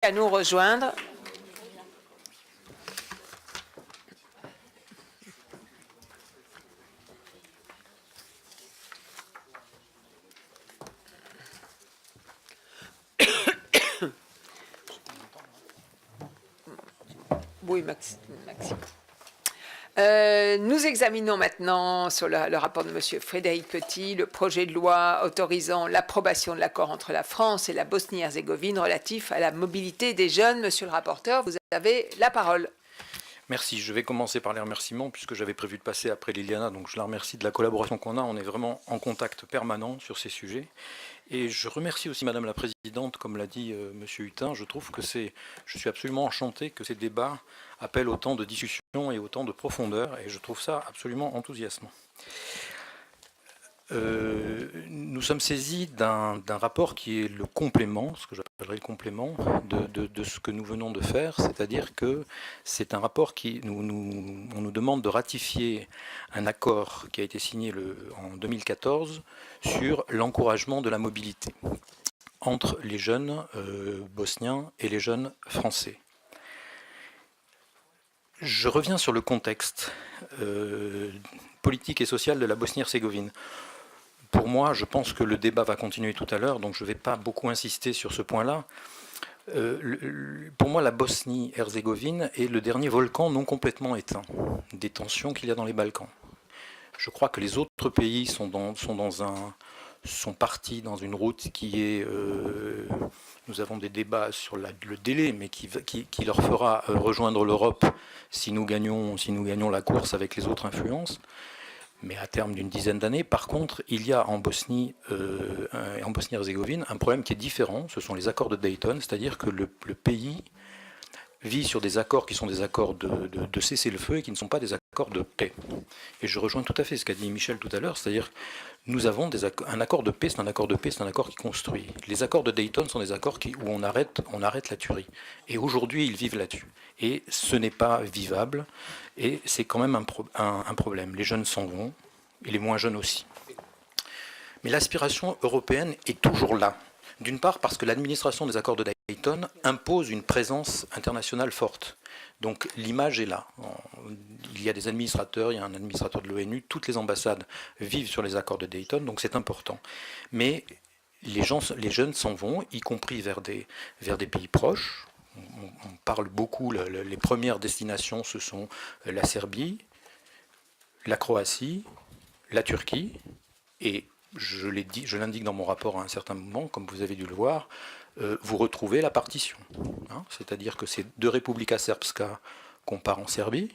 À nous rejoindre. Oui, Maxime. Nous examinons maintenant sur le rapport de M. Frédéric Petit le projet de loi autorisant l'approbation de l'accord entre la France et la Bosnie-Herzégovine relatif à la mobilité des jeunes. Monsieur le rapporteur, vous avez la parole. Merci. Je vais commencer par les remerciements puisque j'avais prévu de passer après Liliana, donc je la remercie de la collaboration qu'on a. On est vraiment en contact permanent sur ces sujets. Et je remercie aussi Madame la Présidente, comme l'a dit Monsieur Hutin. Je trouve que je suis absolument enchanté que ces débats appellent autant de discussion et autant de profondeur, et je trouve ça absolument enthousiasmant. Nous sommes saisis d'un rapport qui est le complément, ce que j'appellerais le complément de ce que nous venons de faire, c'est-à-dire que c'est un rapport qui on nous demande de ratifier un accord qui a été signé en 2014 sur l'encouragement de la mobilité entre les jeunes bosniens et les jeunes français. Je reviens sur le contexte politique et social de la Bosnie-Herzégovine. Pour moi, je pense que le débat va continuer tout à l'heure, donc je ne vais pas beaucoup insister sur ce point-là. Pour moi, la Bosnie-Herzégovine est le dernier volcan non complètement éteint des tensions qu'il y a dans les Balkans. Je crois que les autres pays sont partis dans une route qui est... nous avons des débats sur le délai, mais qui leur fera rejoindre l'Europe si nous gagnons la course avec les autres influences, mais à terme d'une dizaine d'années. Par contre, il y a en Bosnie-Herzégovine un problème qui est différent, ce sont les accords de Dayton, c'est-à-dire que le pays vit sur des accords qui sont des accords de cessez-le-feu et qui ne sont pas des accords de paix. Et je rejoins tout à fait ce qu'a dit Michel tout à l'heure, c'est-à-dire nous avons un accord de paix, c'est un accord de paix, c'est un accord qui construit. Les accords de Dayton sont des accords où on arrête la tuerie. Et aujourd'hui, ils vivent là-dessus. Et ce n'est pas vivable, et c'est quand même un problème. Les jeunes s'en vont, et les moins jeunes aussi. Mais l'aspiration européenne est toujours là. D'une part parce que l'administration des accords de Dayton impose une présence internationale forte. Donc l'image est là. Il y a des administrateurs, il y a un administrateur de l'ONU, toutes les ambassades vivent sur les accords de Dayton, donc c'est important. Mais les jeunes s'en vont, y compris vers des pays proches. On parle beaucoup, les premières destinations, ce sont la Serbie, la Croatie, la Turquie, et je l'indique dans mon rapport à un certain moment, comme vous avez dû le voir, vous retrouvez la partition. Hein, c'est-à-dire que c'est de Republika Srpska qu'on part en Serbie,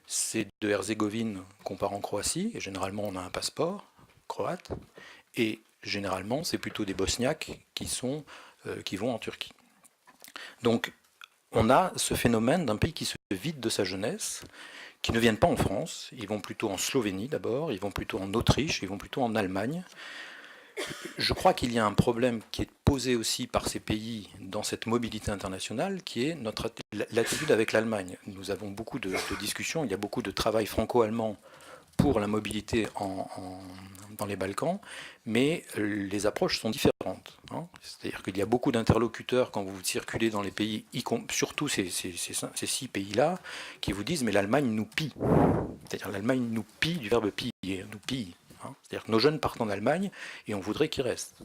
c'est de Herzégovine qu'on part en Croatie, et généralement on a un passeport croate, et généralement c'est plutôt des Bosniaques qui vont en Turquie. Donc on a ce phénomène d'un pays qui se vide de sa jeunesse, qui ne viennent pas en France, ils vont plutôt en Slovénie d'abord, ils vont plutôt en Autriche, ils vont plutôt en Allemagne. Je crois qu'il y a un problème qui est posé aussi par ces pays dans cette mobilité internationale, qui est l'attitude avec l'Allemagne. Nous avons beaucoup de discussions, il y a beaucoup de travail franco-allemand pour la mobilité dans les Balkans, mais les approches sont différentes. Hein. C'est-à-dire qu'il y a beaucoup d'interlocuteurs quand vous circulez dans les pays, surtout ces 6 pays-là, qui vous disent « mais l'Allemagne nous pille ». C'est-à-dire l'Allemagne nous pille du verbe piller, nous pille. Hein. C'est-à-dire que nos jeunes partent en Allemagne et on voudrait qu'ils restent.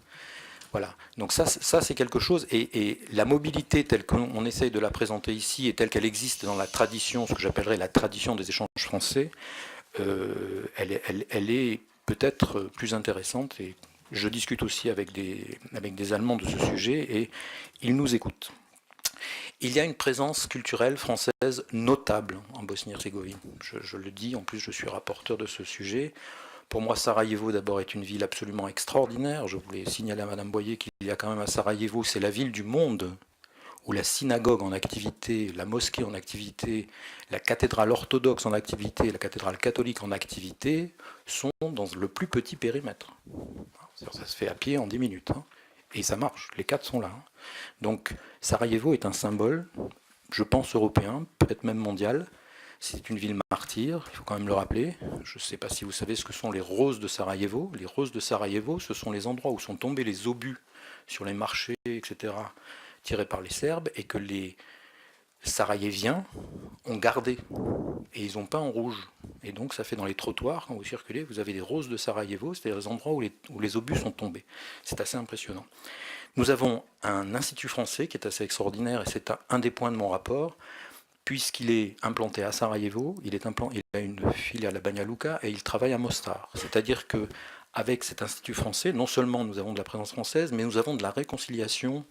Voilà, donc ça c'est quelque chose, et la mobilité telle qu'on essaye de la présenter ici et telle qu'elle existe dans la tradition, ce que j'appellerais la tradition des échanges français, elle est peut-être plus intéressante, et je discute aussi avec des Allemands de ce sujet et ils nous écoutent. Il y a une présence culturelle française notable en Bosnie-Herzégovine. Je le dis, en plus je suis rapporteur de ce sujet. Pour moi, Sarajevo d'abord est une ville absolument extraordinaire. Je voulais signaler à Madame Boyer qu'il y a quand même à Sarajevo, c'est la ville du monde où la synagogue en activité, la mosquée en activité, la cathédrale orthodoxe en activité, la cathédrale catholique en activité, sont dans le plus petit périmètre. Ça se fait à pied en 10 minutes. Hein. Et ça marche, les 4 sont là. Hein. Donc Sarajevo est un symbole, je pense européen, peut-être même mondial. C'est une ville martyre, il faut quand même le rappeler. Je ne sais pas si vous savez ce que sont les roses de Sarajevo. Les roses de Sarajevo, ce sont les endroits où sont tombés les obus sur les marchés, etc., tirés par les Serbes et que les Sarajeviens ont gardé. Et ils ont peint en rouge. Et donc ça fait dans les trottoirs, quand vous circulez, vous avez des roses de Sarajevo, c'est-à-dire les endroits où les obus sont tombés. C'est assez impressionnant. Nous avons un institut français qui est assez extraordinaire, et c'est un des points de mon rapport, puisqu'il est implanté à Sarajevo, il a une filiale à Banja Luka et il travaille à Mostar. C'est-à-dire qu'avec cet institut français, non seulement nous avons de la présence française, mais nous avons de la réconciliation,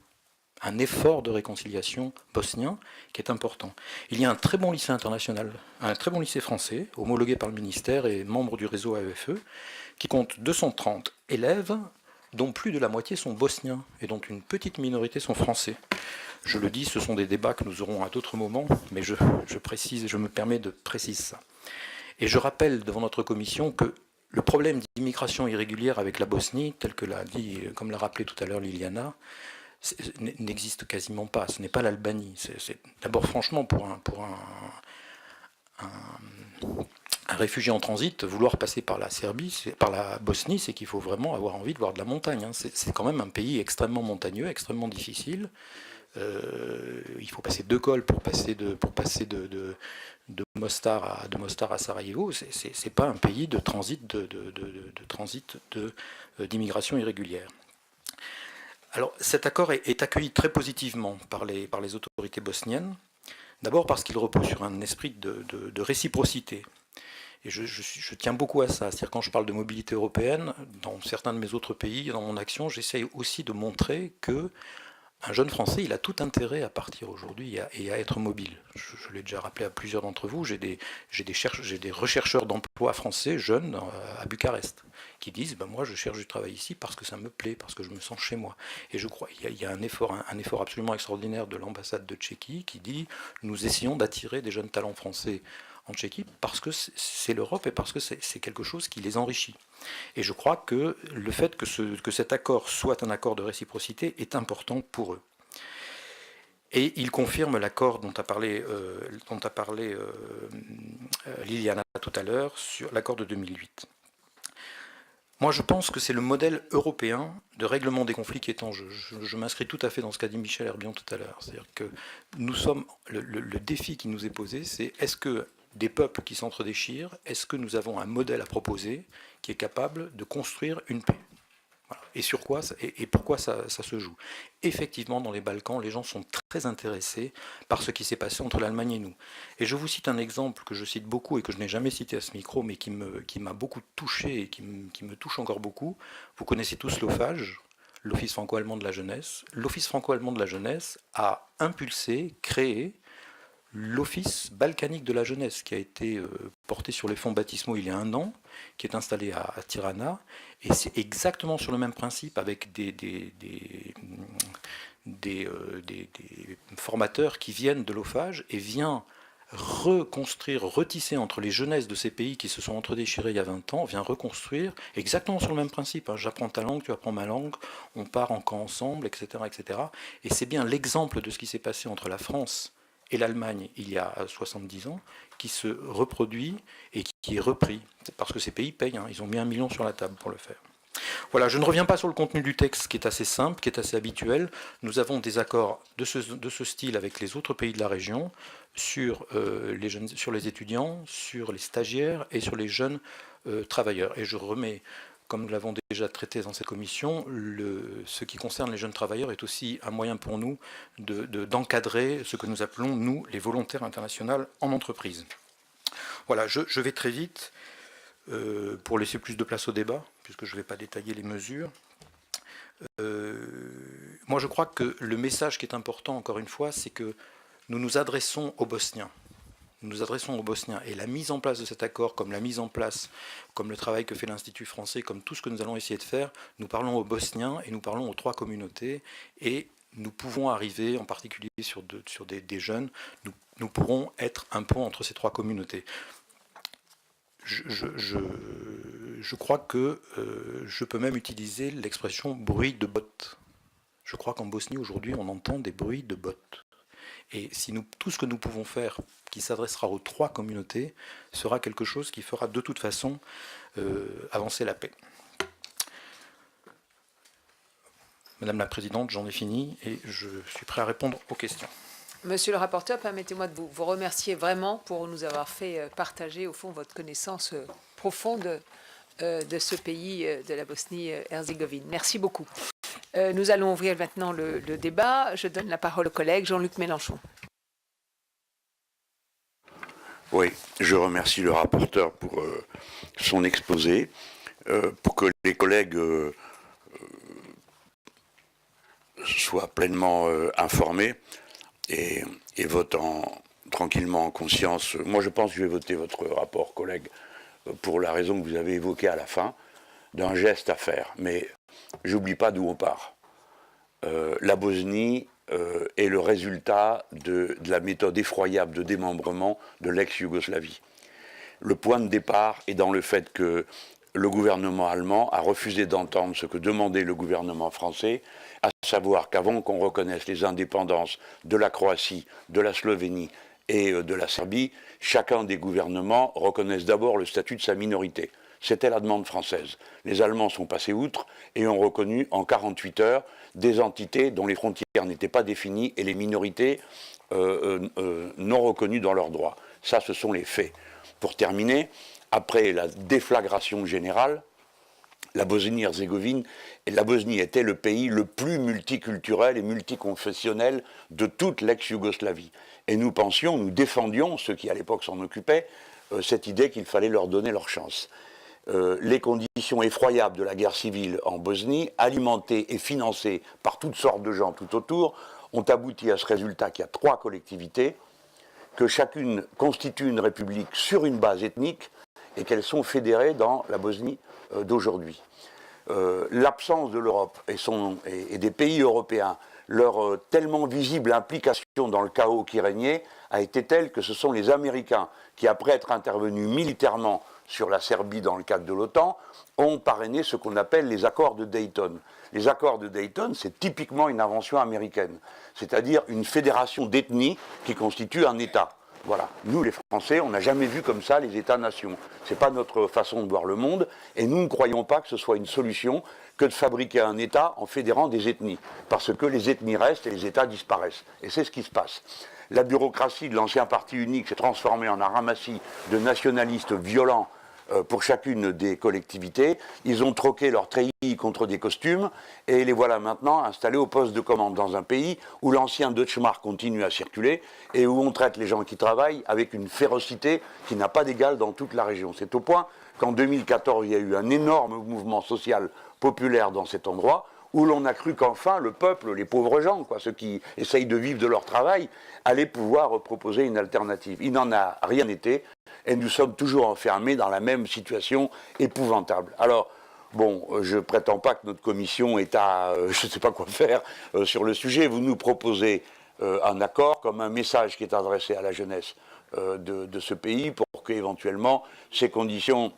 un effort de réconciliation bosnien qui est important. Il y a un très bon lycée international, un très bon lycée français, homologué par le ministère et membre du réseau AEFE, qui compte 230 élèves, dont plus de la moitié sont bosniens et dont une petite minorité sont français. Je le dis, ce sont des débats que nous aurons à d'autres moments, mais je me permets de préciser ça. Et je rappelle devant notre commission que le problème d'immigration irrégulière avec la Bosnie, tel que l'a dit, comme l'a rappelé tout à l'heure Liliana, n'existe quasiment pas. Ce n'est pas l'Albanie. D'abord, franchement, pour un réfugié en transit, vouloir passer par la Serbie, par la Bosnie, c'est qu'il faut vraiment avoir envie de voir de la montagne. C'est quand même un pays extrêmement montagneux, extrêmement difficile. Il faut passer 2 cols pour passer de Mostar à Sarajevo. C'est pas un pays de transit d'immigration irrégulière. Alors cet accord est accueilli très positivement par les autorités bosniennes. D'abord parce qu'il repose sur un esprit de réciprocité. Et je tiens beaucoup à ça. C'est-à-dire quand je parle de mobilité européenne, dans certains de mes autres pays, dans mon action, j'essaye aussi de montrer que un jeune Français, il a tout intérêt à partir aujourd'hui et à être mobile. Je l'ai déjà rappelé à plusieurs d'entre vous, j'ai des rechercheurs d'emploi français jeunes à Bucarest qui disent moi je cherche du travail ici parce que ça me plaît, parce que je me sens chez moi. Et je crois qu'il y a un effort absolument extraordinaire de l'ambassade de Tchéquie qui dit nous essayons d'attirer des jeunes talents français en Tchéquie parce que c'est l'Europe et parce que c'est quelque chose qui les enrichit. Et je crois que le fait que cet accord soit un accord de réciprocité est important pour eux. Et il confirme l'accord dont a parlé Liliana tout à l'heure, sur l'accord de 2008. Moi, je pense que c'est le modèle européen de règlement des conflits qui est en jeu. Je m'inscris tout à fait dans ce qu'a dit Michel Herbion tout à l'heure. C'est-à-dire que nous sommes, le défi qui nous est posé, c'est est-ce que des peuples qui s'entre-déchirent, est-ce que nous avons un modèle à proposer qui est capable de construire une paix? Voilà. Et sur quoi et pourquoi ça se joue? Effectivement, dans les Balkans, les gens sont très intéressés par ce qui s'est passé entre l'Allemagne et nous. Et je vous cite un exemple que je cite beaucoup et que je n'ai jamais cité à ce micro, mais qui m'a beaucoup touché et qui me touche encore beaucoup. Vous connaissez tous l'OFAGE, l'Office franco-allemand de la jeunesse. L'Office franco-allemand de la jeunesse a impulsé, créé l'Office balkanique de la jeunesse, qui a été porté sur les fonds baptismaux il y a 1 an, qui est installé à Tirana, et c'est exactement sur le même principe, avec des formateurs qui viennent de l'OFAGE et viennent reconstruire, retisser entre les jeunesses de ces pays qui se sont entre-déchirés il y a 20 ans, vient reconstruire exactement sur le même principe. J'apprends ta langue, tu apprends ma langue, on part en camp ensemble, etc., etc. Et c'est bien l'exemple de ce qui s'est passé entre la France et l'Allemagne il y a 70 ans, qui se reproduit et qui est repris. Parce que ces pays payent, ils ont mis 1 million sur la table pour le faire. Voilà, je ne reviens pas sur le contenu du texte qui est assez simple, qui est assez habituel. Nous avons des accords de ce style avec les autres pays de la région sur les étudiants, sur les stagiaires et sur les jeunes travailleurs. Et je remets, comme nous l'avons déjà traité dans cette commission, ce qui concerne les jeunes travailleurs est aussi un moyen pour nous d'encadrer ce que nous appelons, nous, les volontaires internationaux en entreprise. Voilà, je vais très vite pour laisser plus de place au débat, puisque je ne vais pas détailler les mesures. Moi, je crois que le message qui est important, encore une fois, c'est que nous nous adressons aux Bosniens. Nous nous adressons aux Bosniens. Et la mise en place de cet accord, comme la mise en place, comme le travail que fait l'Institut français, comme tout ce que nous allons essayer de faire, nous parlons aux Bosniens et nous parlons aux 3 communautés. Et nous pouvons arriver, en particulier sur des jeunes, nous pourrons être un pont entre ces 3 communautés. Je crois que je peux même utiliser l'expression bruit de bottes. Je crois qu'en Bosnie, aujourd'hui, on entend des bruits de bottes. Et si tout ce que nous pouvons faire, qui s'adressera aux 3 communautés, sera quelque chose qui fera de toute façon avancer la paix. Madame la Présidente, j'en ai fini et je suis prêt à répondre aux questions. Monsieur le rapporteur, permettez-moi de vous remercier vraiment pour nous avoir fait partager, au fond, votre connaissance profonde de ce pays, de la Bosnie-Herzégovine. Merci beaucoup. Nous allons ouvrir maintenant le débat. Je donne la parole au collègue Jean-Luc Mélenchon. Oui, je remercie le rapporteur pour son exposé, pour que les collègues soient pleinement informés et votent tranquillement en conscience. Moi, je pense que je vais voter votre rapport, collègue, pour la raison que vous avez évoquée à la fin, d'un geste à faire. Mais j'oublie pas d'où on part. La Bosnie est le résultat de la méthode effroyable de démembrement de l'ex-Yougoslavie. Le point de départ est dans le fait que le gouvernement allemand a refusé d'entendre ce que demandait le gouvernement français, à savoir qu'avant qu'on reconnaisse les indépendances de la Croatie, de la Slovénie et de la Serbie, chacun des gouvernements reconnaisse d'abord le statut de sa minorité. C'était la demande française. Les Allemands sont passés outre et ont reconnu en 48 heures des entités dont les frontières n'étaient pas définies et les minorités non reconnues dans leurs droits. Ça, ce sont les faits. Pour terminer, après la déflagration générale, la Bosnie-Herzégovine, la Bosnie était le pays le plus multiculturel et multiconfessionnel de toute l'ex-Yougoslavie. Et nous pensions, nous défendions, ceux qui à l'époque s'en occupaient, cette idée qu'il fallait leur donner leur chance. Les conditions effroyables de la guerre civile en Bosnie, alimentées et financées par toutes sortes de gens tout autour, ont abouti à ce résultat qu'il y a 3 collectivités, que chacune constitue une république sur une base ethnique et qu'elles sont fédérées dans la Bosnie d'aujourd'hui. L'absence de l'Europe et des pays européens, leur tellement visible implication dans le chaos qui régnait, a été telle que ce sont les Américains qui, après être intervenus militairement sur la Serbie dans le cadre de l'OTAN, ont parrainé ce qu'on appelle les accords de Dayton. Les accords de Dayton, c'est typiquement une invention américaine, c'est-à-dire une fédération d'ethnies qui constitue un État. Voilà. Nous, les Français, on n'a jamais vu comme ça les États-nations. Ce n'est pas notre façon de voir le monde, et nous ne croyons pas que ce soit une solution que de fabriquer un État en fédérant des ethnies, parce que les ethnies restent et les États disparaissent. Et c'est ce qui se passe. La bureaucratie de l'ancien parti unique s'est transformée en un ramassis de nationalistes violents pour chacune des collectivités. Ils ont troqué leurs treillis contre des costumes et les voilà maintenant installés au poste de commande dans un pays où l'ancien Deutschmark continue à circuler et où on traite les gens qui travaillent avec une férocité qui n'a pas d'égal dans toute la région. C'est au point qu'en 2014, il y a eu un énorme mouvement social populaire dans cet endroit où l'on a cru qu'enfin le peuple, les pauvres gens, ceux qui essayent de vivre de leur travail, allaient pouvoir proposer une alternative. Il n'en a rien été, et nous sommes toujours enfermés dans la même situation épouvantable. Alors, bon, je ne prétends pas que notre commission est à je ne sais pas quoi faire sur le sujet. Vous nous proposez un accord comme un message qui est adressé à la jeunesse de ce pays pour qu'éventuellement ces conditions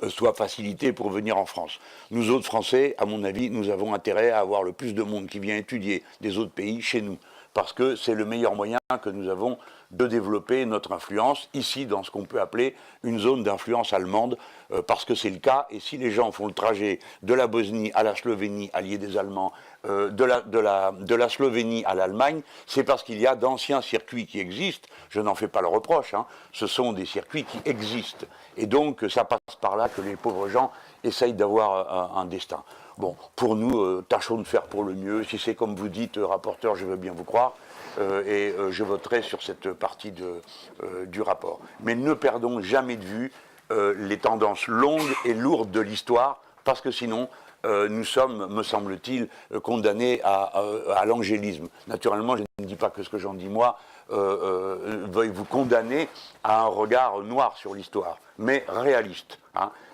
soit facilité pour venir en France. Nous autres Français, à mon avis, nous avons intérêt à avoir le plus de monde qui vient étudier des autres pays chez nous, parce que c'est le meilleur moyen que nous avons de développer notre influence ici dans ce qu'on peut appeler une zone d'influence allemande, parce que c'est le cas, et si les gens font le trajet de la Bosnie à la Slovénie, alliée des Allemands, de la Slovénie à l'Allemagne, c'est parce qu'il y a d'anciens circuits qui existent, je n'en fais pas le reproche, ce sont des circuits qui existent, et donc ça passe par là que les pauvres gens essayent d'avoir un destin. Bon, pour nous, tâchons de faire pour le mieux, si c'est comme vous dites, rapporteur, je veux bien vous croire, et je voterai sur cette partie du rapport. Mais ne perdons jamais de vue les tendances longues et lourdes de l'histoire, parce que sinon, nous sommes, me semble-t-il, condamnés à l'angélisme. Naturellement, je ne dis pas que ce que j'en dis moi veuille vous condamner à un regard noir sur l'histoire, mais réaliste.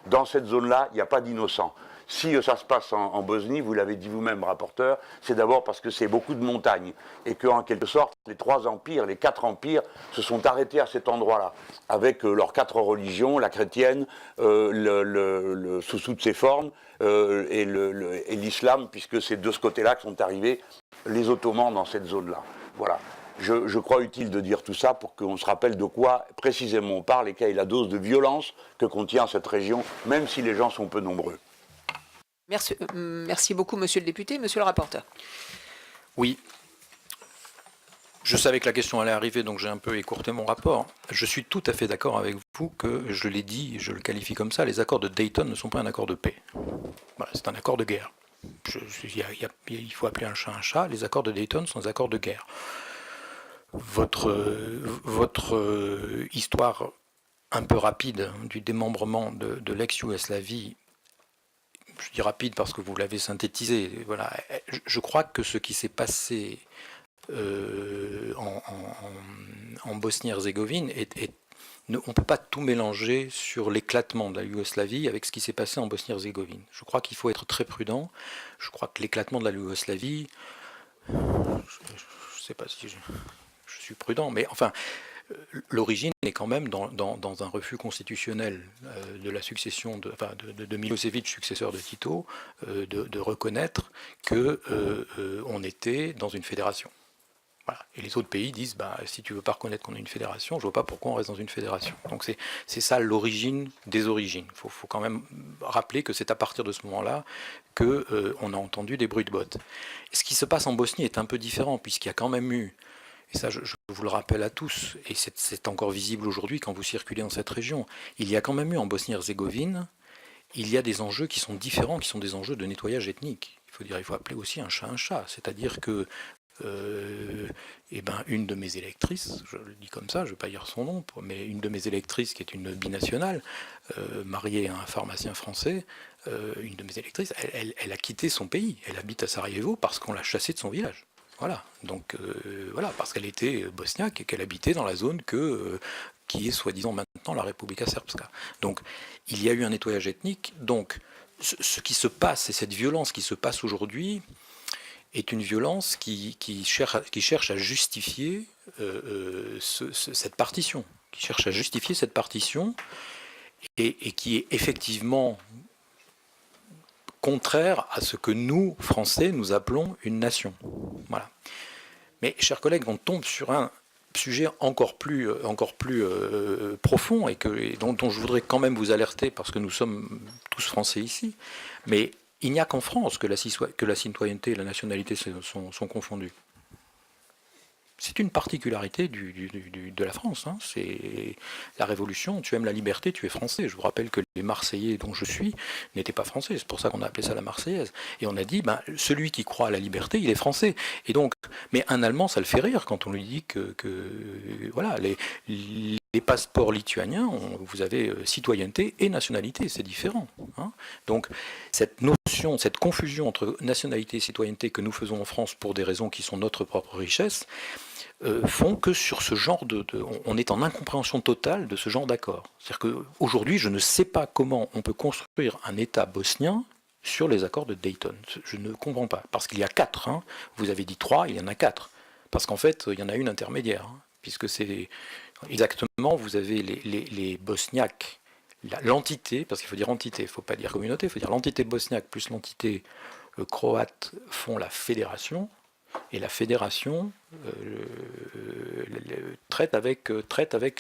Dans cette zone-là, il n'y a pas d'innocents. Si ça se passe en Bosnie, vous l'avez dit vous-même, rapporteur, c'est d'abord parce que c'est beaucoup de montagnes et qu'en quelque sorte, les 3 empires, les 4 empires se sont arrêtés à cet endroit-là, avec leurs 4 religions, la chrétienne, sous toutes ses formes, et l'islam, puisque c'est de ce côté-là que sont arrivés les Ottomans dans cette zone-là. Voilà. Je crois utile de dire tout ça pour qu'on se rappelle de quoi précisément on parle et quelle est la dose de violence que contient cette région, même si les gens sont peu nombreux. Merci beaucoup, monsieur le député. Monsieur le rapporteur. Oui. Je savais que la question allait arriver, donc j'ai un peu écourté mon rapport. Je suis tout à fait d'accord avec vous que, je l'ai dit, je le qualifie comme ça, les accords de Dayton ne sont pas un accord de paix. Voilà, c'est un accord de guerre. Il faut appeler un chat, les accords de Dayton sont des accords de guerre. Votre histoire un peu rapide du démembrement de l'ex-Yougoslavie, je dis rapide parce que vous l'avez synthétisé, voilà, je crois que ce qui s'est passé en Bosnie-Herzégovine, on ne peut pas tout mélanger sur l'éclatement de la Yougoslavie avec ce qui s'est passé en Bosnie-Herzégovine. Je crois qu'il faut être très prudent. Je crois que l'éclatement de la Yougoslavie, je ne sais pas si je suis prudent, mais enfin, l'origine est quand même dans un refus constitutionnel de la succession de Milosevic, successeur de Tito, de reconnaître qu'on était dans une fédération. Voilà. Et les autres pays disent, si tu ne veux pas reconnaître qu'on est une fédération, je ne vois pas pourquoi on reste dans une fédération. Donc c'est ça l'origine des origines. Il faut quand même rappeler que c'est à partir de ce moment-là qu'on a entendu des bruits de bottes. Ce qui se passe en Bosnie est un peu différent, puisqu'il y a quand même eu, et ça je vous le rappelle à tous, et c'est encore visible aujourd'hui quand vous circulez dans cette région, il y a quand même eu en Bosnie-Herzégovine, il y a des enjeux qui sont différents, qui sont des enjeux de nettoyage ethnique. Il faut appeler aussi un chat, c'est-à-dire que une de mes électrices, je le dis comme ça, je ne vais pas dire son nom, mais une de mes électrices qui est une binationale, mariée à un pharmacien français, une de mes électrices, elle a quitté son pays, elle habite à Sarajevo parce qu'on l'a chassée de son village. Voilà, donc voilà, parce qu'elle était bosniaque et qu'elle habitait dans la zone qui est soi-disant maintenant la Republika Srpska. Donc il y a eu un nettoyage ethnique, donc ce qui se passe, et cette violence qui se passe aujourd'hui, est une violence qui cherche à justifier cette partition, et qui est effectivement contraire à ce que nous, Français, nous appelons une nation. Voilà. Mais, chers collègues, on tombe sur un sujet encore plus profond et dont je voudrais quand même vous alerter, parce que nous sommes tous Français ici, mais il n'y a qu'en France que la citoyenneté et la nationalité sont confondues. C'est une particularité de la France. Hein. C'est la Révolution, tu aimes la liberté, tu es français. Je vous rappelle que les Marseillais dont je suis n'étaient pas français, c'est pour ça qu'on a appelé ça la Marseillaise. Et on a dit, celui qui croit à la liberté, il est français. Et donc, mais un Allemand, ça le fait rire quand on lui dit que voilà, les passeports lituaniens, vous avez citoyenneté et nationalité, c'est différent. Hein. Donc, cette notion, cette confusion entre nationalité et citoyenneté que nous faisons en France pour des raisons qui sont notre propre richesse, font que sur ce genre on est en incompréhension totale de ce genre d'accord. C'est-à-dire qu'aujourd'hui, je ne sais pas comment on peut construire un État bosnien sur les accords de Dayton. Je ne comprends pas. Parce qu'il y a 4. Hein. Vous avez dit 3, il y en a 4. Parce qu'en fait, il y en a une intermédiaire. Hein, puisque c'est exactement, vous avez les Bosniaques, l'entité, parce qu'il faut dire entité, il ne faut pas dire communauté, il faut dire l'entité bosniaque plus l'entité croate font la fédération. Et la fédération traite avec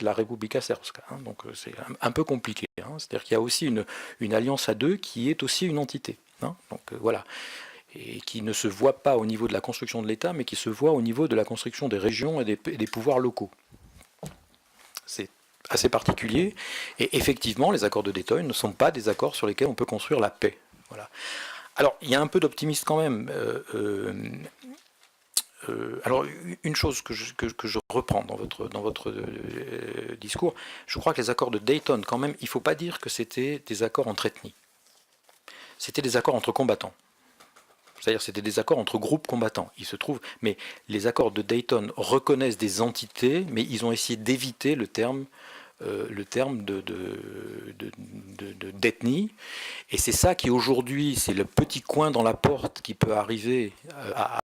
la Republika Srpska. Hein, donc c'est un peu compliqué. Hein, c'est-à-dire qu'il y a aussi une alliance à deux qui est aussi une entité. Hein, donc voilà. Et qui ne se voit pas au niveau de la construction de l'État, mais qui se voit au niveau de la construction des régions et des pouvoirs locaux. C'est assez particulier. Et effectivement, les accords de Dayton ne sont pas des accords sur lesquels on peut construire la paix. Voilà. Alors, il y a un peu d'optimisme quand même. Alors, une chose que je reprends dans votre discours, je crois que les accords de Dayton, quand même, il ne faut pas dire que c'était des accords entre ethnies. C'était des accords entre combattants. C'est-à-dire c'était des accords entre groupes combattants. Il se trouve, mais les accords de Dayton reconnaissent des entités, mais ils ont essayé d'éviter le terme d'ethnie. Et c'est ça qui aujourd'hui, c'est le petit coin dans la porte qui peut arriver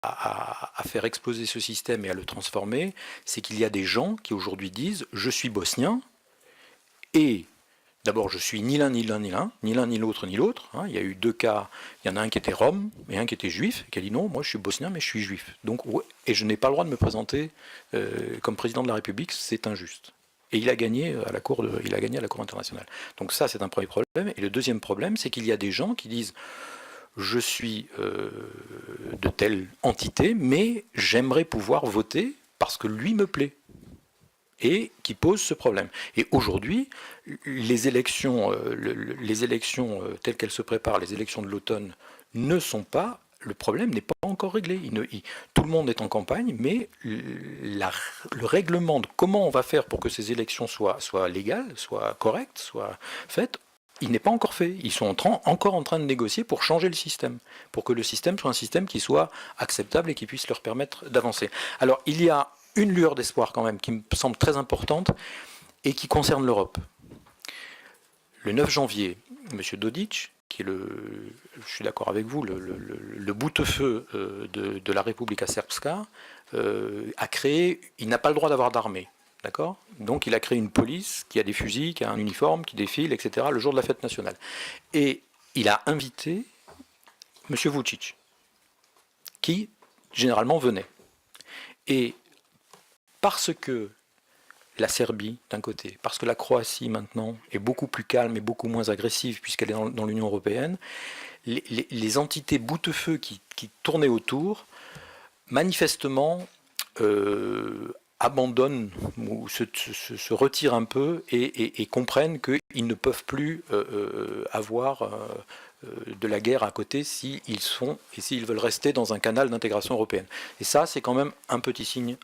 à faire exploser ce système et à le transformer, c'est qu'il y a des gens qui aujourd'hui disent « je suis bosnien » et d'abord je suis ni l'un ni l'autre ni l'autre. Hein. Il y a eu 2 cas, il y en a un qui était rom et un qui était juif, qui a dit « non, moi je suis bosnien mais je suis juif. Donc, ouais, et je n'ai pas le droit de me présenter comme président de la République, c'est injuste ». Et il a gagné à la Cour internationale. Donc ça, c'est un premier problème. Et le deuxième problème, c'est qu'il y a des gens qui disent je suis de telle entité, mais j'aimerais pouvoir voter parce que lui me plaît, et qui pose ce problème. Et aujourd'hui, les élections telles qu'elles se préparent, les élections de l'automne, ne sont pas, le problème n'est pas encore réglé. Tout le monde est en campagne, mais le règlement de comment on va faire pour que ces élections soient légales, soient correctes, soient faites, il n'est pas encore fait. Ils sont encore en train de négocier pour changer le système, pour que le système soit un système qui soit acceptable et qui puisse leur permettre d'avancer. Alors, il y a une lueur d'espoir quand même qui me semble très importante et qui concerne l'Europe. Le 9 janvier, M. Dodic, qui est je suis d'accord avec vous, le boutefeu de la Republika Srpska, a créé, il n'a pas le droit d'avoir d'armée, d'accord ? Donc il a créé une police qui a des fusils, qui a un uniforme, qui défile, etc., le jour de la fête nationale. Et il a invité M. Vučić, qui généralement venait. Et parce que la Serbie, d'un côté, parce que la Croatie, maintenant, est beaucoup plus calme et beaucoup moins agressive, puisqu'elle est dans l'Union européenne, les entités boutefeu qui tournaient autour, manifestement, abandonnent ou se retirent un peu et comprennent qu'ils ne peuvent plus avoir de la guerre à côté s'ils veulent rester dans un canal d'intégration européenne. Et ça, c'est quand même un petit signe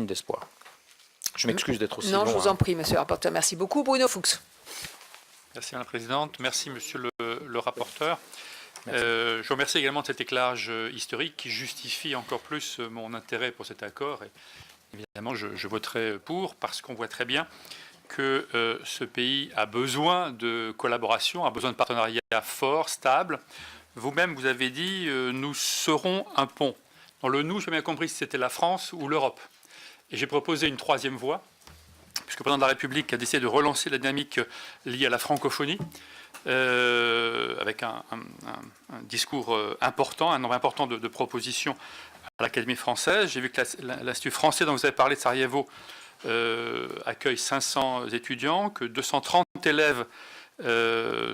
d'espoir. Je m'excuse d'être aussi long. Non, je vous en prie, monsieur le rapporteur. Merci beaucoup. Bruno Fuchs. Merci, Madame la Présidente. Merci, monsieur le rapporteur. Je vous remercie également de cet éclairage historique qui justifie encore plus mon intérêt pour cet accord. Et évidemment, je voterai pour parce qu'on voit très bien que ce pays a besoin de collaboration, a besoin de partenariats forts, stables. Vous-même, vous avez dit nous serons un pont. Dans le nous, j'ai bien compris si c'était la France ou l'Europe. Et j'ai proposé une troisième voie, puisque le président de la République a décidé de relancer la dynamique liée à la francophonie, avec un discours important, un nombre important de propositions à l'Académie française. J'ai vu que l'Institut français dont vous avez parlé de Sarajevo accueille 500 étudiants, que 230 élèves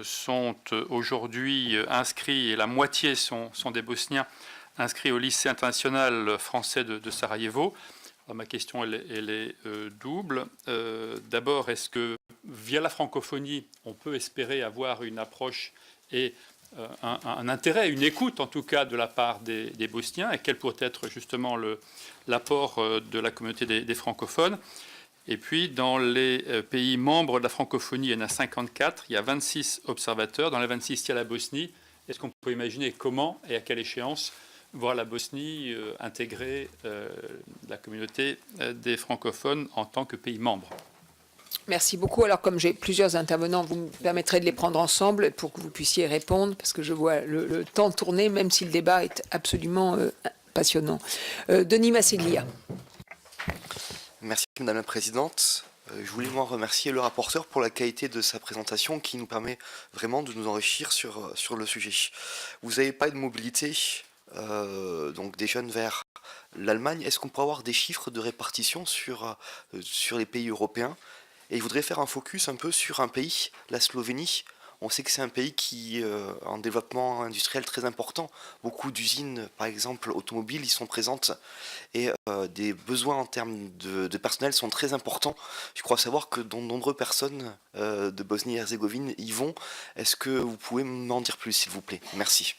sont aujourd'hui inscrits, et la moitié sont des Bosniens inscrits au lycée international français de Sarajevo. Alors, ma question elle est double. D'abord, est-ce que via la francophonie, on peut espérer avoir une approche et un intérêt, une écoute en tout cas de la part des Bosniens, et quel pourrait être justement l'apport de la communauté des francophones? Et puis, dans les pays membres de la francophonie, il y en a 54, il y a 26 observateurs. Dans les 26, il y a la Bosnie. Est-ce qu'on peut imaginer comment et à quelle échéance voir la Bosnie intégrer la communauté des francophones en tant que pays membre? Merci beaucoup. Alors, comme j'ai plusieurs intervenants, vous me permettrez de les prendre ensemble pour que vous puissiez répondre, parce que je vois le temps tourner, même si le débat est absolument passionnant. Denis Masséglia. Merci, Madame la Présidente. Je voulais moi remercier le rapporteur pour la qualité de sa présentation qui nous permet vraiment de nous enrichir sur le sujet. Vous avez parlé de mobilité, donc des jeunes vers l'Allemagne. Est-ce qu'on peut avoir des chiffres de répartition sur les pays européens? Et je voudrais faire un focus un peu sur un pays, la Slovénie. On sait que c'est un pays qui a un développement industriel très important. Beaucoup d'usines, par exemple, automobiles, y sont présentes. Et des besoins en termes de personnel sont très importants. Je crois savoir que de nombreuses personnes de Bosnie-Herzégovine y vont. Est-ce que vous pouvez m'en dire plus, s'il vous plaît? Merci.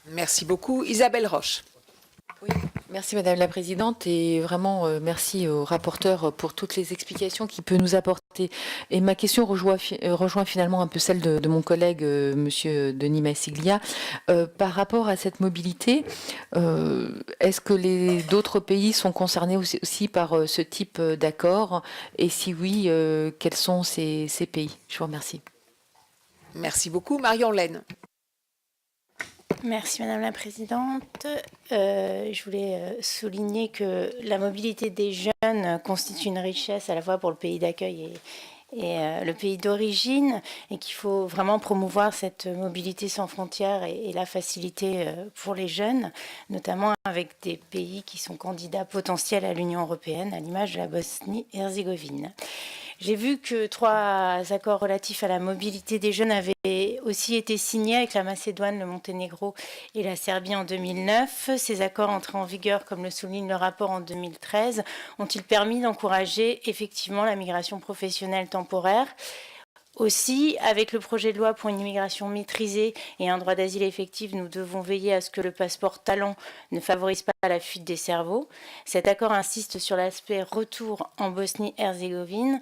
Merci beaucoup. Isabelle Roche. Oui, merci Madame la Présidente et vraiment merci au rapporteur pour toutes les explications qu'il peut nous apporter. Et ma question rejoint finalement un peu celle de mon collègue Monsieur Denis Masséglia. Par rapport à cette mobilité, est-ce que d'autres pays sont concernés aussi par ce type d'accord? Et si oui, quels sont ces pays? Je vous remercie. Merci beaucoup. Marion Laine. Merci Madame la Présidente. Je voulais souligner que la mobilité des jeunes constitue une richesse à la fois pour le pays d'accueil et le pays d'origine, et qu'il faut vraiment promouvoir cette mobilité sans frontières et la faciliter pour les jeunes, notamment avec des pays qui sont candidats potentiels à l'Union européenne, à l'image de la Bosnie-Herzégovine. J'ai vu que 3 accords relatifs à la mobilité des jeunes avaient aussi été signés avec la Macédoine, le Monténégro et la Serbie en 2009. Ces accords entrés en vigueur, comme le souligne le rapport, en 2013, ont-ils permis d'encourager effectivement la migration professionnelle temporaire ? Aussi, avec le projet de loi pour une immigration maîtrisée et un droit d'asile effectif, nous devons veiller à ce que le passeport talent ne favorise pas la fuite des cerveaux. Cet accord insiste sur l'aspect retour en Bosnie-Herzégovine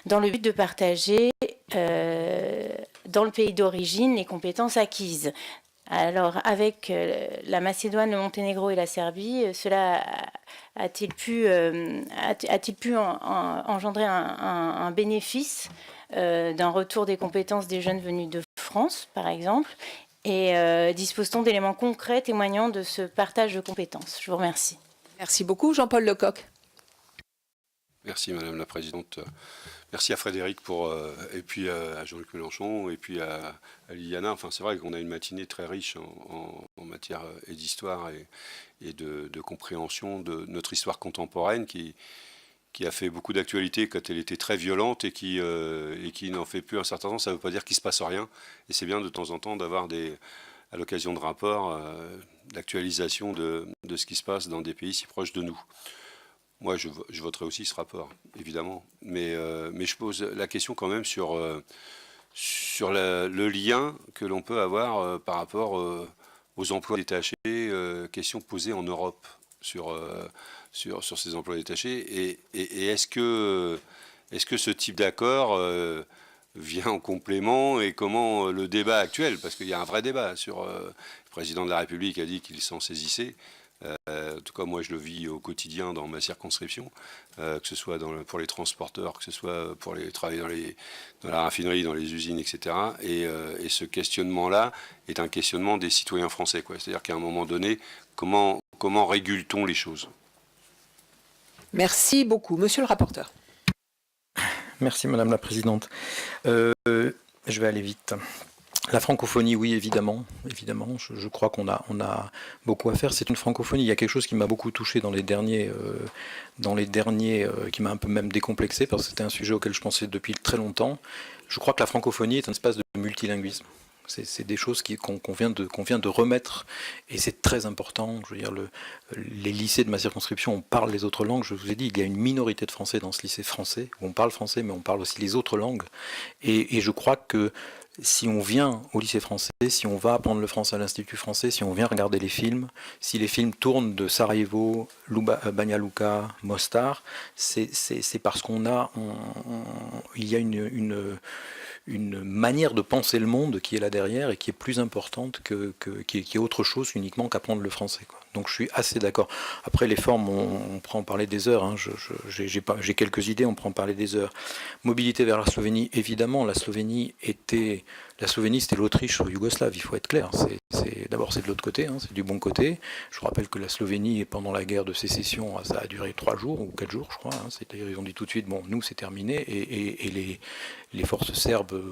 dans le but de partager dans le pays d'origine les compétences acquises. Alors, avec la Macédoine, le Monténégro et la Serbie, cela a-t-il pu engendrer un bénéfice d'un retour des compétences des jeunes venus de France, par exemple, et dispose-t-on d'éléments concrets témoignant de ce partage de compétences? Je vous remercie. Merci beaucoup. Jean-Paul Lecoq. Merci Madame la Présidente. Merci à Frédéric et puis à Jean-Luc Mélenchon et puis à Liliana. Enfin, c'est vrai qu'on a une matinée très riche en matière et d'histoire et de compréhension de notre histoire contemporaine qui a fait beaucoup d'actualité quand elle était très violente et qui n'en fait plus un certain temps. Ça ne veut pas dire qu'il ne se passe rien. Et c'est bien de temps en temps d'avoir à l'occasion de rapports, d'actualisation de ce qui se passe dans des pays si proches de nous. Moi, je voterai aussi ce rapport, évidemment. Mais je pose la question quand même sur le lien que l'on peut avoir par rapport aux emplois détachés, question posée en Europe sur ces emplois détachés. Et est-ce que ce type d'accord vient en complément et comment le débat actuel, parce qu'il y a un vrai débat sur le président de la République a dit qu'il s'en saisissait. En tout cas, moi, je le vis au quotidien dans ma circonscription, que ce soit pour les transporteurs, que ce soit pour les travailler dans la raffinerie, dans les usines, etc. Et ce questionnement-là est un questionnement des citoyens français, quoi. C'est-à-dire qu'à un moment donné, comment régule-t-on les choses? Merci beaucoup. Monsieur le rapporteur. Merci Madame la Présidente. Je vais aller vite. La francophonie, oui, évidemment. Je crois qu'on a beaucoup à faire. C'est une francophonie. Il y a quelque chose qui m'a beaucoup touché dans les derniers, qui m'a un peu même décomplexé, parce que c'était un sujet auquel je pensais depuis très longtemps. Je crois que la francophonie est un espace de multilinguisme. C'est des choses qu'on vient de remettre, et c'est très important. Je veux dire, les lycées de ma circonscription, on parle les autres langues. Je vous ai dit, il y a une minorité de Français dans ce lycée français, où on parle français, mais on parle aussi les autres langues. Et je crois que si on vient au lycée français, si on va apprendre le français à l'Institut français, si on vient regarder les films, si les films tournent de Sarajevo, Banja Luka, Mostar, c'est parce il y a une manière de penser le monde qui est là derrière et qui est plus importante qui est autre chose uniquement qu'apprendre le français, quoi. Donc je suis assez d'accord. Après les formes, on pourra en parler des heures, hein. J'ai quelques idées, on pourra en parler des heures. Mobilité vers la Slovénie, évidemment, la Slovénie c'était l'Autriche sur Yougoslave, il faut être clair. D'abord c'est de l'autre côté, hein, c'est du bon côté. Je vous rappelle que la Slovénie, pendant la guerre de sécession, ça a duré 3 jours ou 4 jours, je crois. Hein. C'est-à-dire ils ont dit tout de suite, bon, nous c'est terminé, et les forces serbes,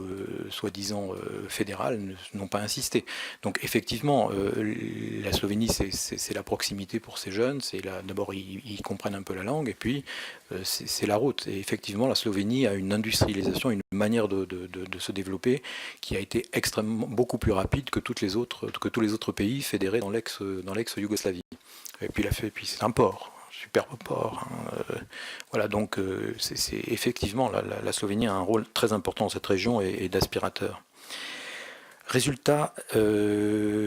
soi-disant fédérales, n'ont pas insisté. Donc effectivement, la Slovénie, c'est la proximité pour ces jeunes. D'abord, ils comprennent un peu la langue, et puis c'est la route. Et effectivement, la Slovénie a une industrialisation, une manière de se développer qui a été beaucoup plus rapide que tous les autres pays fédérés dans l'ex-Yougoslavie. Et puis c'est un port. Superbe port. Hein. Voilà, donc effectivement, la Slovénie a un rôle très important dans cette région et d'aspirateur. Résultat, une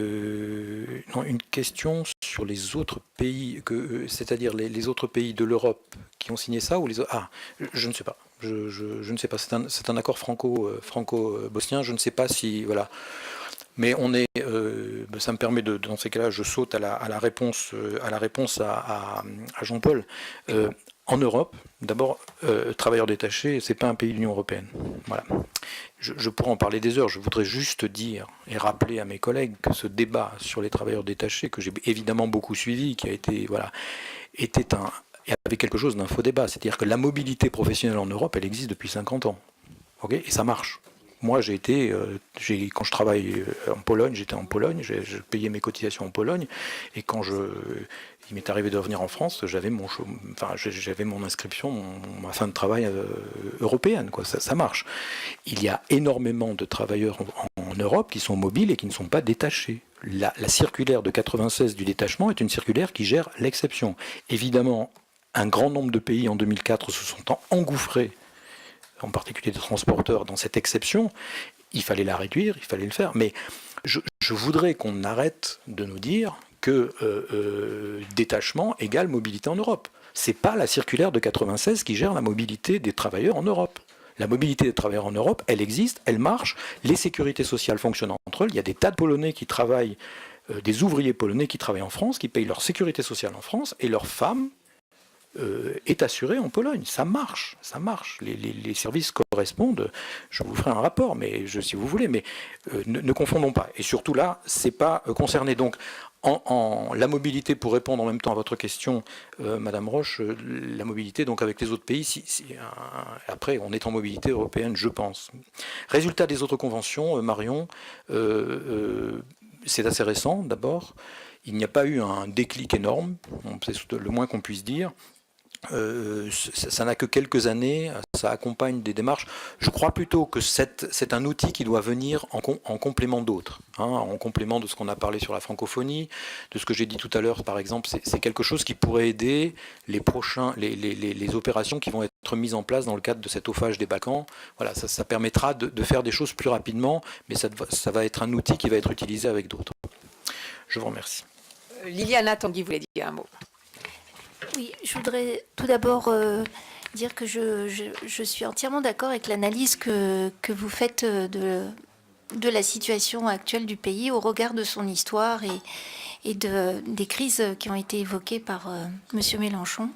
question sur les autres pays, c'est-à-dire les autres pays de l'Europe qui ont signé ça, ou les autres? Ah, je ne sais pas. Je ne sais pas. C'est un accord franco-bosnien. Je ne sais pas si voilà. Mais ça me permet dans ces cas-là, je saute à la réponse à Jean-Paul. En Europe, d'abord, travailleurs détachés, c'est pas un pays de l'Union européenne. Voilà. Je pourrais en parler des heures. Je voudrais juste dire et rappeler à mes collègues que ce débat sur les travailleurs détachés, que j'ai évidemment beaucoup suivi, qui a été avait quelque chose d'un faux débat. C'est-à-dire que la mobilité professionnelle en Europe, elle existe depuis 50 ans. Okay, et ça marche. Moi, quand je travaille en Pologne, j'étais en Pologne, je payais mes cotisations en Pologne, et quand il m'est arrivé de revenir en France, j'avais mon inscription, ma fin de travail européenne, quoi. Ça marche. Il y a énormément de travailleurs en Europe qui sont mobiles et qui ne sont pas détachés. La circulaire de 96 du détachement est une circulaire qui gère l'exception. Évidemment, un grand nombre de pays en 2004 se sont engouffrés, en particulier des transporteurs, dans cette exception. Il fallait la réduire, il fallait le faire. Mais je voudrais qu'on arrête de nous dire que détachement égale mobilité en Europe. Ce n'est pas la circulaire de 96 qui gère la mobilité des travailleurs en Europe. La mobilité des travailleurs en Europe, elle existe, elle marche. Les sécurités sociales fonctionnent entre elles. Il y a des tas de Polonais qui travaillent, des ouvriers polonais qui travaillent en France, qui payent leur sécurité sociale en France, et leurs femmes est assurée en Pologne. Ça marche, ça marche. Les services correspondent. Je vous ferai un rapport, si vous voulez, mais ne confondons pas. Et surtout là, c'est pas concerné. Donc, la mobilité, pour répondre en même temps à votre question, Madame Roche, la mobilité donc avec les autres pays, après on est en mobilité européenne, je pense. Résultat des autres conventions, Marion, c'est assez récent d'abord. Il n'y a pas eu un déclic énorme, c'est le moins qu'on puisse dire. Ça n'a que quelques années, ça accompagne des démarches. Je crois plutôt que c'est un outil qui doit venir en complément d'autres, en complément de ce qu'on a parlé sur la francophonie, de ce que j'ai dit tout à l'heure par exemple. C'est quelque chose qui pourrait aider les opérations qui vont être mises en place dans le cadre de cet OFAGE des Balkans. Voilà, ça permettra de faire des choses plus rapidement, mais ça va être un outil qui va être utilisé avec d'autres. Je vous remercie. Liliana Tanguy voulait dire un mot. Oui, je voudrais tout d'abord dire que je suis entièrement d'accord avec l'analyse que vous faites de la situation actuelle du pays au regard de son histoire et des crises qui ont été évoquées par M. Mélenchon,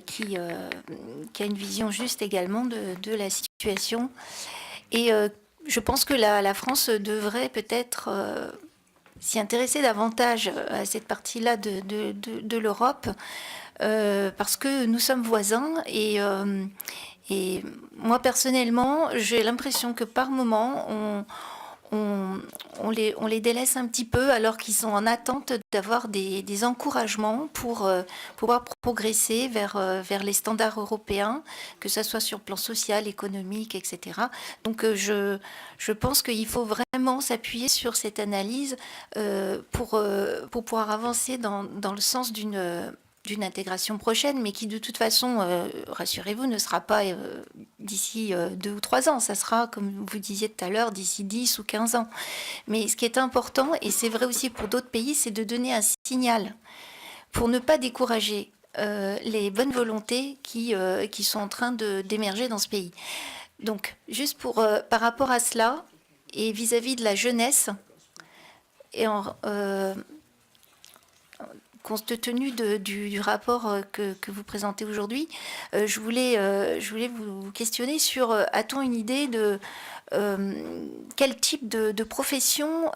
qui a une vision juste également de la situation. Et je pense que la France devrait peut-être s'y intéresser davantage à cette partie-là de l'Europe, parce que nous sommes voisins et moi personnellement, j'ai l'impression que par moment, on les délaisse un petit peu alors qu'ils sont en attente d'avoir des encouragements pour pouvoir progresser vers les standards européens, que ce soit sur le plan social, économique, etc. Donc je pense qu'il faut vraiment s'appuyer sur cette analyse pour pouvoir avancer dans le sens d'une intégration prochaine, mais qui de toute façon, rassurez-vous, ne sera pas d'ici 2 ou 3 ans. Ça sera, comme vous disiez tout à l'heure, d'ici 10 ou 15 ans. Mais ce qui est important, et c'est vrai aussi pour d'autres pays, c'est de donner un signal pour ne pas décourager les bonnes volontés qui sont en train d'émerger dans ce pays. Donc, juste par rapport à cela, et vis-à-vis de la jeunesse, et compte tenu du rapport que vous présentez aujourd'hui, je voulais vous questionner sur, a-t-on une idée de quel type de professions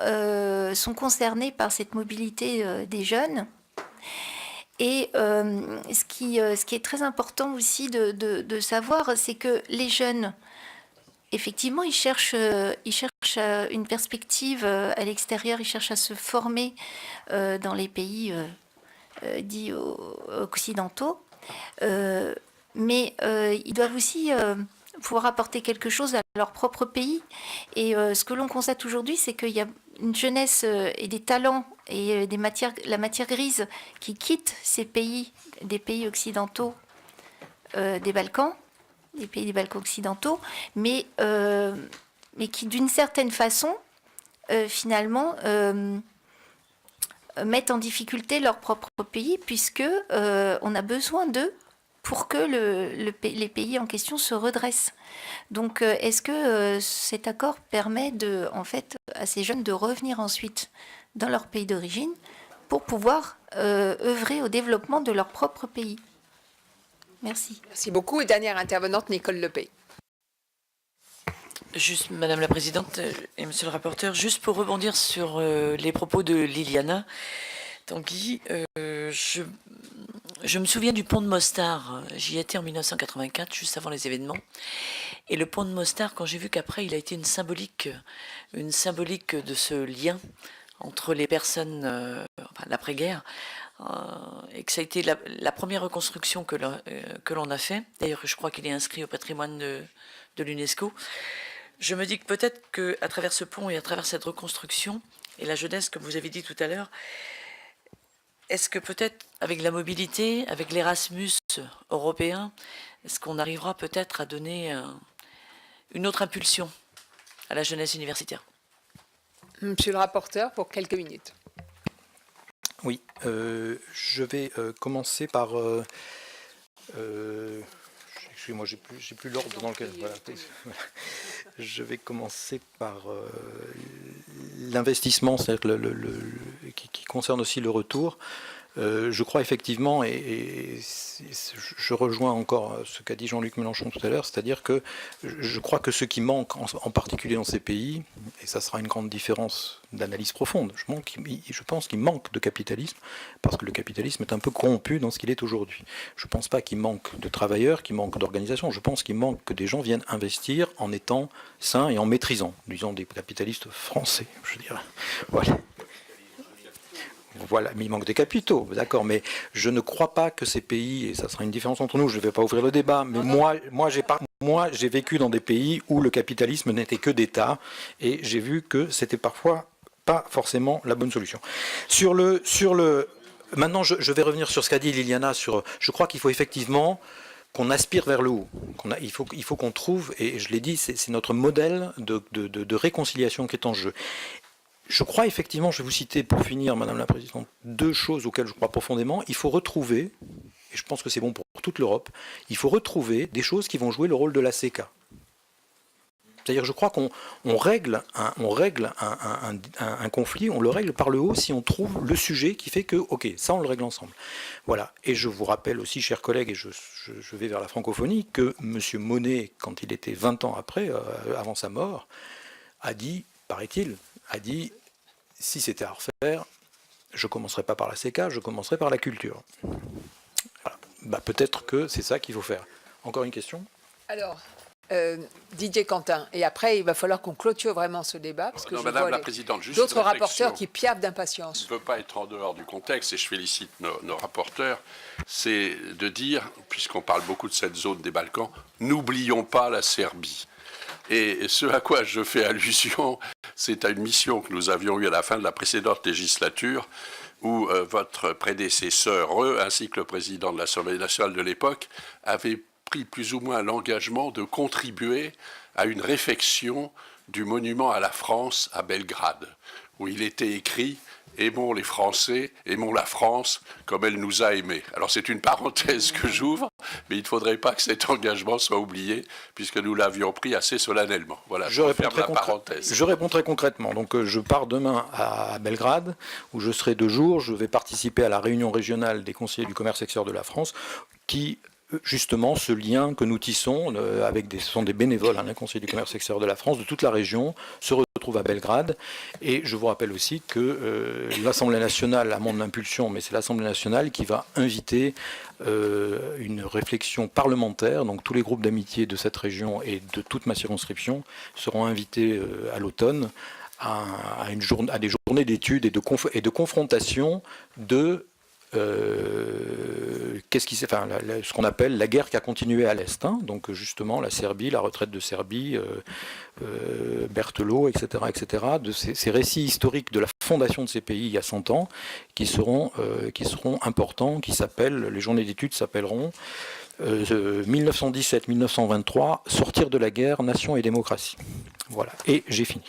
sont concernées par cette mobilité des jeunes ? Et ce qui est très important aussi de savoir, c'est que les jeunes, effectivement, ils cherchent une perspective à l'extérieur, ils cherchent à se former dans les pays dits occidentaux, mais ils doivent aussi pouvoir apporter quelque chose à leur propre pays. Et ce que l'on constate aujourd'hui, c'est qu'il y a une jeunesse et des talents et la matière grise qui quittent des pays occidentaux, des Balkans, des pays des Balkans occidentaux, mais qui d'une certaine façon, finalement, mettent en difficulté leur propre pays, puisque on a besoin d'eux pour que les pays en question se redressent. Donc, est-ce que cet accord permet en fait, à ces jeunes de revenir ensuite dans leur pays d'origine pour pouvoir œuvrer au développement de leur propre pays ? Merci. Merci beaucoup. Et dernière intervenante, Nicole Lepay. Juste, Madame la Présidente et Monsieur le rapporteur, juste pour rebondir sur les propos de Liliana Tanguy, Je me souviens du pont de Mostar. J'y étais en 1984, juste avant les événements. Et le pont de Mostar, quand j'ai vu qu'après, il a été une symbolique de ce lien entre les personnes, l'après-guerre, et que ça a été la première reconstruction que l'on a fait. D'ailleurs, je crois qu'il est inscrit au patrimoine de l'UNESCO. Je me dis que peut-être qu'à travers ce pont et à travers cette reconstruction, et la jeunesse, comme vous avez dit tout à l'heure, est-ce que peut-être avec la mobilité, avec l'Erasmus européen, est-ce qu'on arrivera peut-être à donner une autre impulsion à la jeunesse universitaire? Monsieur le rapporteur, pour quelques minutes. Oui, je vais commencer par... excusez-moi, j'ai plus l'ordre dans lequel... Voilà. Je vais commencer par l'investissement, c'est-à-dire qui concerne aussi le retour. Je crois effectivement, et je rejoins encore ce qu'a dit Jean-Luc Mélenchon tout à l'heure, c'est-à-dire que je crois que ce qui manque en particulier dans ces pays, et ça sera une grande différence d'analyse profonde, je pense qu'il manque de capitalisme, parce que le capitalisme est un peu corrompu dans ce qu'il est aujourd'hui. Je ne pense pas qu'il manque de travailleurs, qu'il manque d'organisation, je pense qu'il manque que des gens viennent investir en étant sains et en maîtrisant, disons des capitalistes français, je dirais. Voilà. Voilà, mais il manque des capitaux, d'accord, mais je ne crois pas que ces pays, et ça sera une différence entre nous, je ne vais pas ouvrir le débat, mais moi j'ai vécu dans des pays où le capitalisme n'était que d'État, et j'ai vu que c'était parfois pas forcément la bonne solution. Maintenant, je vais revenir sur ce qu'a dit Liliana, je crois qu'il faut effectivement qu'on aspire vers le haut. Il faut qu'on trouve, et je l'ai dit, c'est notre modèle de réconciliation qui est en jeu. Je crois effectivement, je vais vous citer pour finir, Madame la Présidente, deux choses auxquelles je crois profondément. Il faut retrouver, et je pense que c'est bon pour toute l'Europe, il faut retrouver des choses qui vont jouer le rôle de la CECA. C'est-à-dire, je crois qu'on règle un conflit, on le règle par le haut si on trouve le sujet qui fait que, ok, ça on le règle ensemble. Voilà. Et je vous rappelle aussi, chers collègues, et je vais vers la francophonie, que M. Monnet, quand il était 20 ans avant sa mort, a dit, paraît-il, si c'était à refaire, je ne commencerai pas par la CECA, je commencerai par la culture. Voilà. Peut-être que c'est ça qu'il faut faire. Encore une question ? Alors, Didier Quentin, et après, il va falloir qu'on clôture vraiment ce débat, parce que Madame la Présidente, juste d'autres une réflexion. rapporteurs qui piaffent d'impatience. Je ne veux pas être en dehors du contexte, et je félicite nos rapporteurs, c'est de dire, puisqu'on parle beaucoup de cette zone des Balkans, n'oublions pas la Serbie. Et ce à quoi je fais allusion, c'est à une mission que nous avions eue à la fin de la précédente législature, où votre prédécesseur, ainsi que le président de l'Assemblée nationale de l'époque, avaient pris plus ou moins l'engagement de contribuer à une réfection du monument à la France à Belgrade, où il était écrit « Aimons les Français, aimons la France comme elle nous a aimés ». Alors c'est une parenthèse que j'ouvre, mais il ne faudrait pas que cet engagement soit oublié, puisque nous l'avions pris assez solennellement. Voilà, je referme la parenthèse. Je réponds très concrètement. Donc je pars demain à Belgrade, où je serai 2 jours. Je vais participer à la réunion régionale des conseillers du commerce extérieur de la France, qui... justement, ce lien que nous tissons ce sont des bénévoles, les conseillers du commerce extérieur de la France, de toute la région, se retrouvent à Belgrade. Et je vous rappelle aussi que l'Assemblée nationale, à mon impulsion, mais c'est l'Assemblée nationale qui va inviter une réflexion parlementaire. Donc tous les groupes d'amitié de cette région et de toute ma circonscription seront invités à l'automne à des journées d'études et de confrontation de... ce qu'on appelle la guerre qui a continué à l'Est. Donc justement la Serbie, la retraite de Serbie, Berthelot, etc., de ces récits historiques de la fondation de ces pays il y a 100 ans qui seront importants, les journées d'études s'appelleront 1917-1923, sortir de la guerre, nation et démocratie. Voilà, et j'ai fini.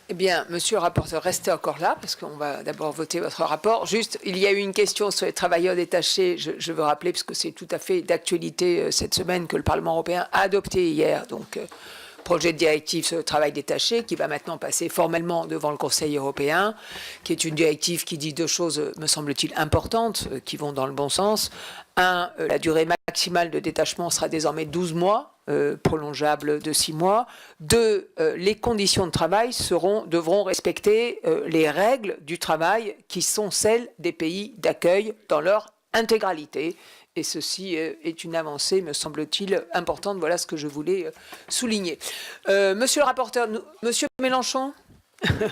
Eh bien, monsieur le rapporteur, restez encore là, parce qu'on va d'abord voter votre rapport. Juste, il y a eu une question sur les travailleurs détachés. Je veux rappeler, parce que c'est tout à fait d'actualité cette semaine, que le Parlement européen a adopté hier, donc projet de directive sur le travail détaché, qui va maintenant passer formellement devant le Conseil européen, qui est une directive qui dit 2 choses, me semble-t-il, importantes, qui vont dans le bon sens. 1, la durée maximale de détachement sera désormais 12 mois, prolongeable de 6 mois. 2, les conditions de travail devront respecter les règles du travail qui sont celles des pays d'accueil dans leur intégralité. Et ceci est une avancée, me semble-t-il, importante. Voilà ce que je voulais souligner. Monsieur le rapporteur, Monsieur Mélenchon.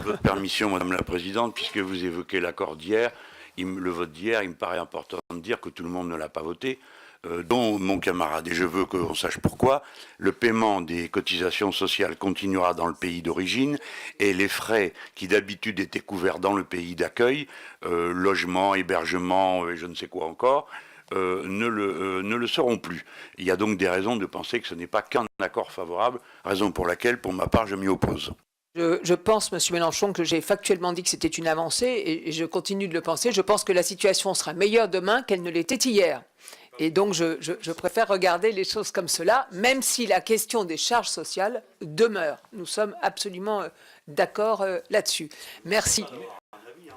Votre permission, Madame la Présidente, puisque vous évoquez l'accord d'hier, le vote d'hier, il me paraît important de dire que tout le monde ne l'a pas voté, dont mon camarade, et je veux qu'on sache pourquoi. Le paiement des cotisations sociales continuera dans le pays d'origine et les frais qui d'habitude étaient couverts dans le pays d'accueil, logement, hébergement et je ne sais quoi encore, ne le seront plus. Il y a donc des raisons de penser que ce n'est pas qu'un accord favorable, raison pour laquelle, pour ma part, je m'y oppose. Je pense, Monsieur Mélenchon, que j'ai factuellement dit que c'était une avancée et je continue de le penser. Je pense que la situation sera meilleure demain qu'elle ne l'était hier. Et donc, je préfère regarder les choses comme cela, même si la question des charges sociales demeure. Nous sommes absolument d'accord là-dessus. Merci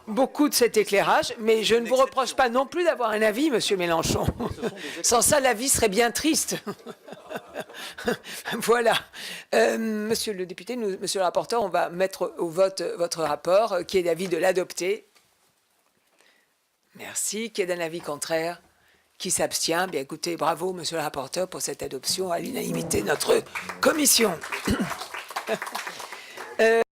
beaucoup de cet éclairage, mais je ne vous reproche pas non plus d'avoir un avis, Monsieur Mélenchon. Sans ça, la vie serait bien triste. Voilà. Monsieur le député, Monsieur le rapporteur, on va mettre au vote votre rapport, qui est d'avis de l'adopter. Merci. Qui est d'un avis contraire? Qui s'abstient? Bien écoutez, bravo, Monsieur le rapporteur, pour cette adoption à l'unanimité de notre commission.